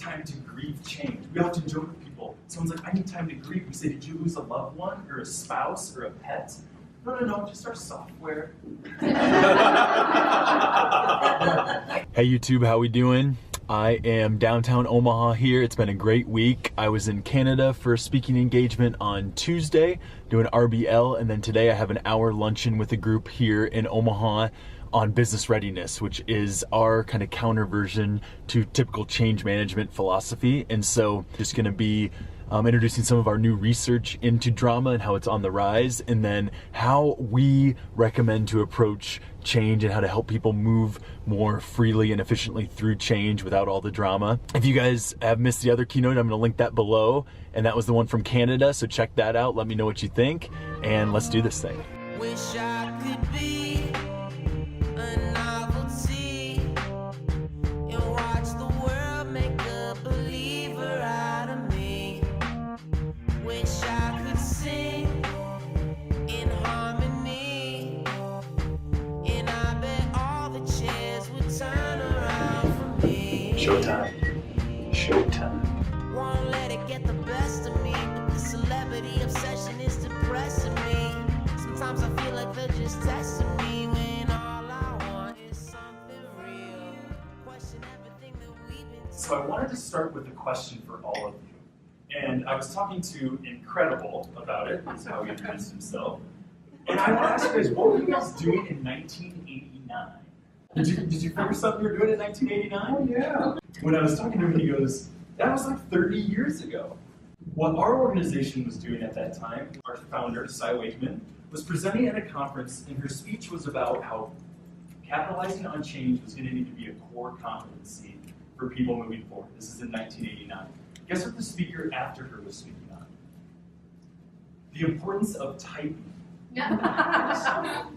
time to grieve change. We often joke with people. Someone's like, I need time to grieve. We say, did you lose a loved one or a spouse or a pet? No, just our software. Hey YouTube, how we doing? I am downtown Omaha here. It's been a great week. I was in Canada for a speaking engagement on Tuesday, doing RBL, and then today I have an hour luncheon with a group here in Omaha on business readiness, which is our kind of counter version to typical change management philosophy. And so just gonna be introducing some of our new research into drama and how it's on the rise, and then how we recommend to approach change and how to help people move more freely and efficiently through change without all the drama. If you guys have missed the other keynote, I'm gonna link that below, and that was the one from Canada, so check that out. Let me know what you think, and let's do this thing. Wish I could be a novelty and watch the world make a believer out of me. Wish I could sing in harmony, and I bet all the chairs would turn around for me. Showtime. Won't let it get the best of me, but the celebrity obsession is depressing me. Sometimes I feel like they're just testing me when all I want is something real. Question everything that we've been So I wanted to start with a question for all of you. And I was talking to Incredible about it, that's how he introduced himself. And I want to ask you guys, what were you guys doing in 1989? Did you figure something you were doing in 1989? Oh, yeah. When I was talking to him, he goes, that was like 30 years ago. What our organization was doing at that time, our founder, Cy Wakeman, was presenting at a conference, and her speech was about how capitalizing on change was going to need to be a core competency for people moving forward. This is in 1989. Guess what the speaker after her was speaking on? The importance of typing.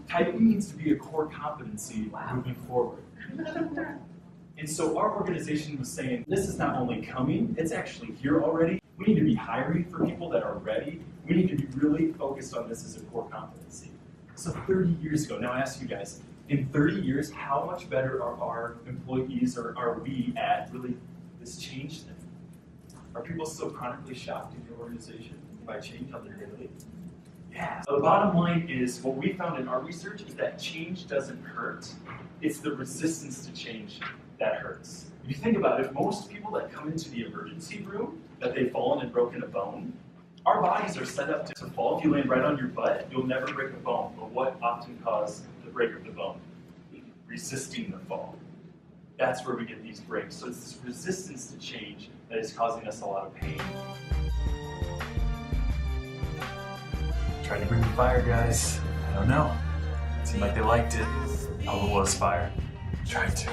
Typing needs to be a core competency moving forward. And so our organization was saying, this is not only coming, it's actually here already. We need to be hiring for people that are ready. We need to be really focused on this as a core competency. So 30 years ago, now I ask you guys, in 30 years, how much better are our employees, or are we at really this change thing? Are people still chronically shocked in your organization by change on their daily? Yeah. So the bottom line is, what we found in our research is that change doesn't hurt. It's the resistance to change that hurts. If you think about it, most people that come into the emergency room, that they've fallen and broken a bone, our bodies are set up to fall. If you land right on your butt, you'll never break a bone. But what often causes the break of the bone? Resisting the fall. That's where we get these breaks. So it's this resistance to change that is causing us a lot of pain. Trying to bring the fire, guys. I don't know. It seemed like they liked it. All it was fire. Tried to.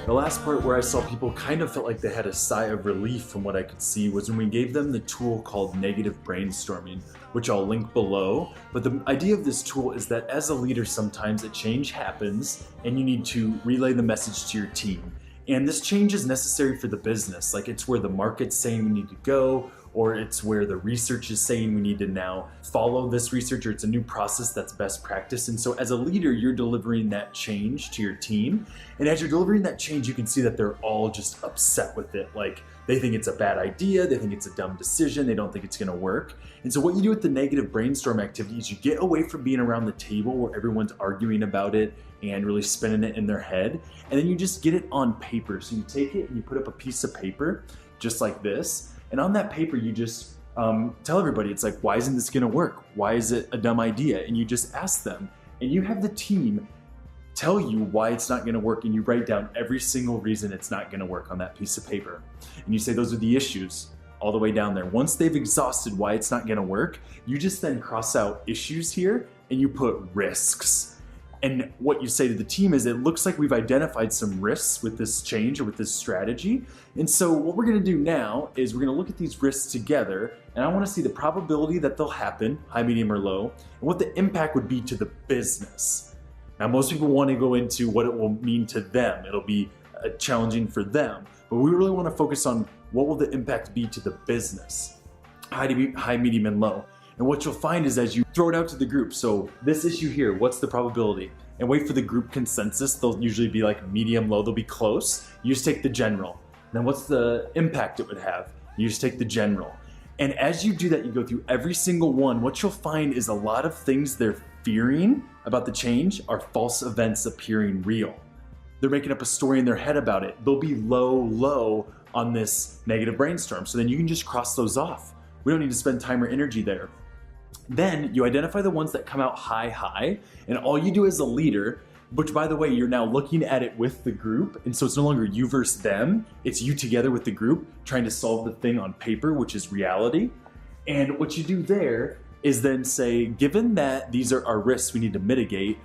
The last part where I saw people kind of felt like they had a sigh of relief from what I could see was when we gave them the tool called negative brainstorming, which I'll link below. But the idea of this tool is that as a leader, sometimes a change happens and you need to relay the message to your team. And this change is necessary for the business. Like, it's where the market's saying we need to go, or it's where the research is saying we need to now follow this research, or it's a new process that's best practice. And so as a leader, you're delivering that change to your team. And as you're delivering that change, you can see that they're all just upset with it. Like, they think it's a bad idea, they think it's a dumb decision, they don't think it's gonna work. And so what you do with the negative brainstorm activity is you get away from being around the table where everyone's arguing about it and really spinning it in their head, and then you just get it on paper. So you take it and you put up a piece of paper, just like this, and on that paper you just tell everybody, it's like, why isn't this gonna work? Why is it a dumb idea? And you just ask them, and you have the team tell you why it's not gonna work, and you write down every single reason it's not gonna work on that piece of paper. And you say those are the issues all the way down there. Once they've exhausted why it's not gonna work, you just then cross out issues here and you put risks. And what you say to the team is, it looks like we've identified some risks with this change or with this strategy. And so what we're gonna do now is we're gonna look at these risks together, and I wanna see the probability that they'll happen, high, medium, or low, and what the impact would be to the business. Now, most people wanna go into what it will mean to them. It'll be challenging for them, but we really wanna focus on what will the impact be to the business, high, medium, and low. And what you'll find is as you throw it out to the group, so this issue here, what's the probability? And wait for the group consensus. They'll usually be like medium, low, they'll be close. You just take the general. Then what's the impact it would have? You just take the general. And as you do that, you go through every single one, what you'll find is a lot of things they're fearing about the change are false events appearing real. They're making up a story in their head about it. They'll be low on this negative brainstorm. So then you can just cross those off. We don't need to spend time or energy there. Then you identify the ones that come out high, and all you do as a leader, which by the way, you're now looking at it with the group, and so it's no longer you versus them, it's you together with the group trying to solve the thing on paper, which is reality. And what you do there is then say, given that these are our risks we need to mitigate,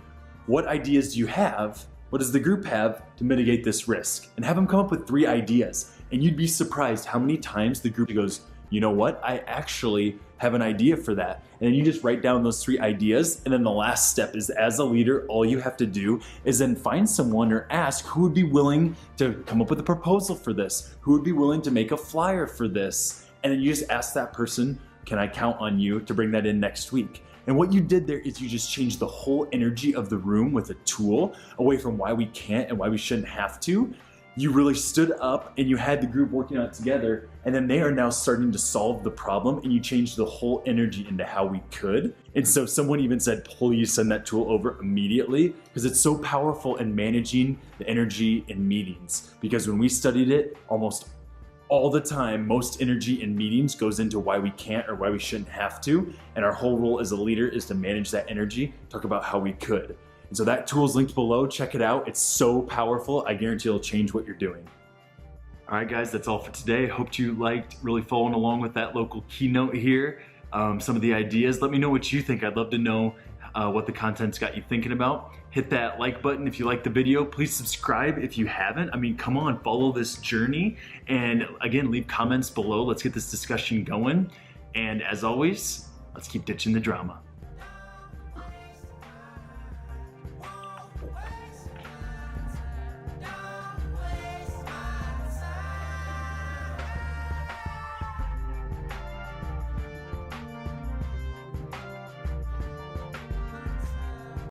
what ideas do you have? What does the group have to mitigate this risk? And have them come up with 3 ideas. And you'd be surprised how many times the group goes, you know what, I actually have an idea for that. And then you just write down those 3 ideas. And then the last step is, as a leader, all you have to do is then find someone or ask who would be willing to come up with a proposal for this, who would be willing to make a flyer for this. And then you just ask that person, can I count on you to bring that in next week? And what you did there is you just changed the whole energy of the room with a tool away from why we can't and why we shouldn't have to. You really stood up and you had the group working on it together, and then they are now starting to solve the problem, and you changed the whole energy into how we could. And so someone even said, please send that tool over immediately, because it's so powerful in managing the energy in meetings. Because when we studied it, almost all the time, most energy in meetings goes into why we can't or why we shouldn't have to. And our whole role as a leader is to manage that energy, talk about how we could. And so that tool is linked below. Check it out. It's so powerful. I guarantee it'll change what you're doing. All right, guys, that's all for today. Hope you liked really following along with that local keynote here. Some of the ideas. Let me know what you think. I'd love to know what the content's got you thinking about. Hit that like button if you like the video. Please subscribe if you haven't. I mean, come on, follow this journey. And again, leave comments below. Let's get this discussion going. And as always, let's keep ditching the drama.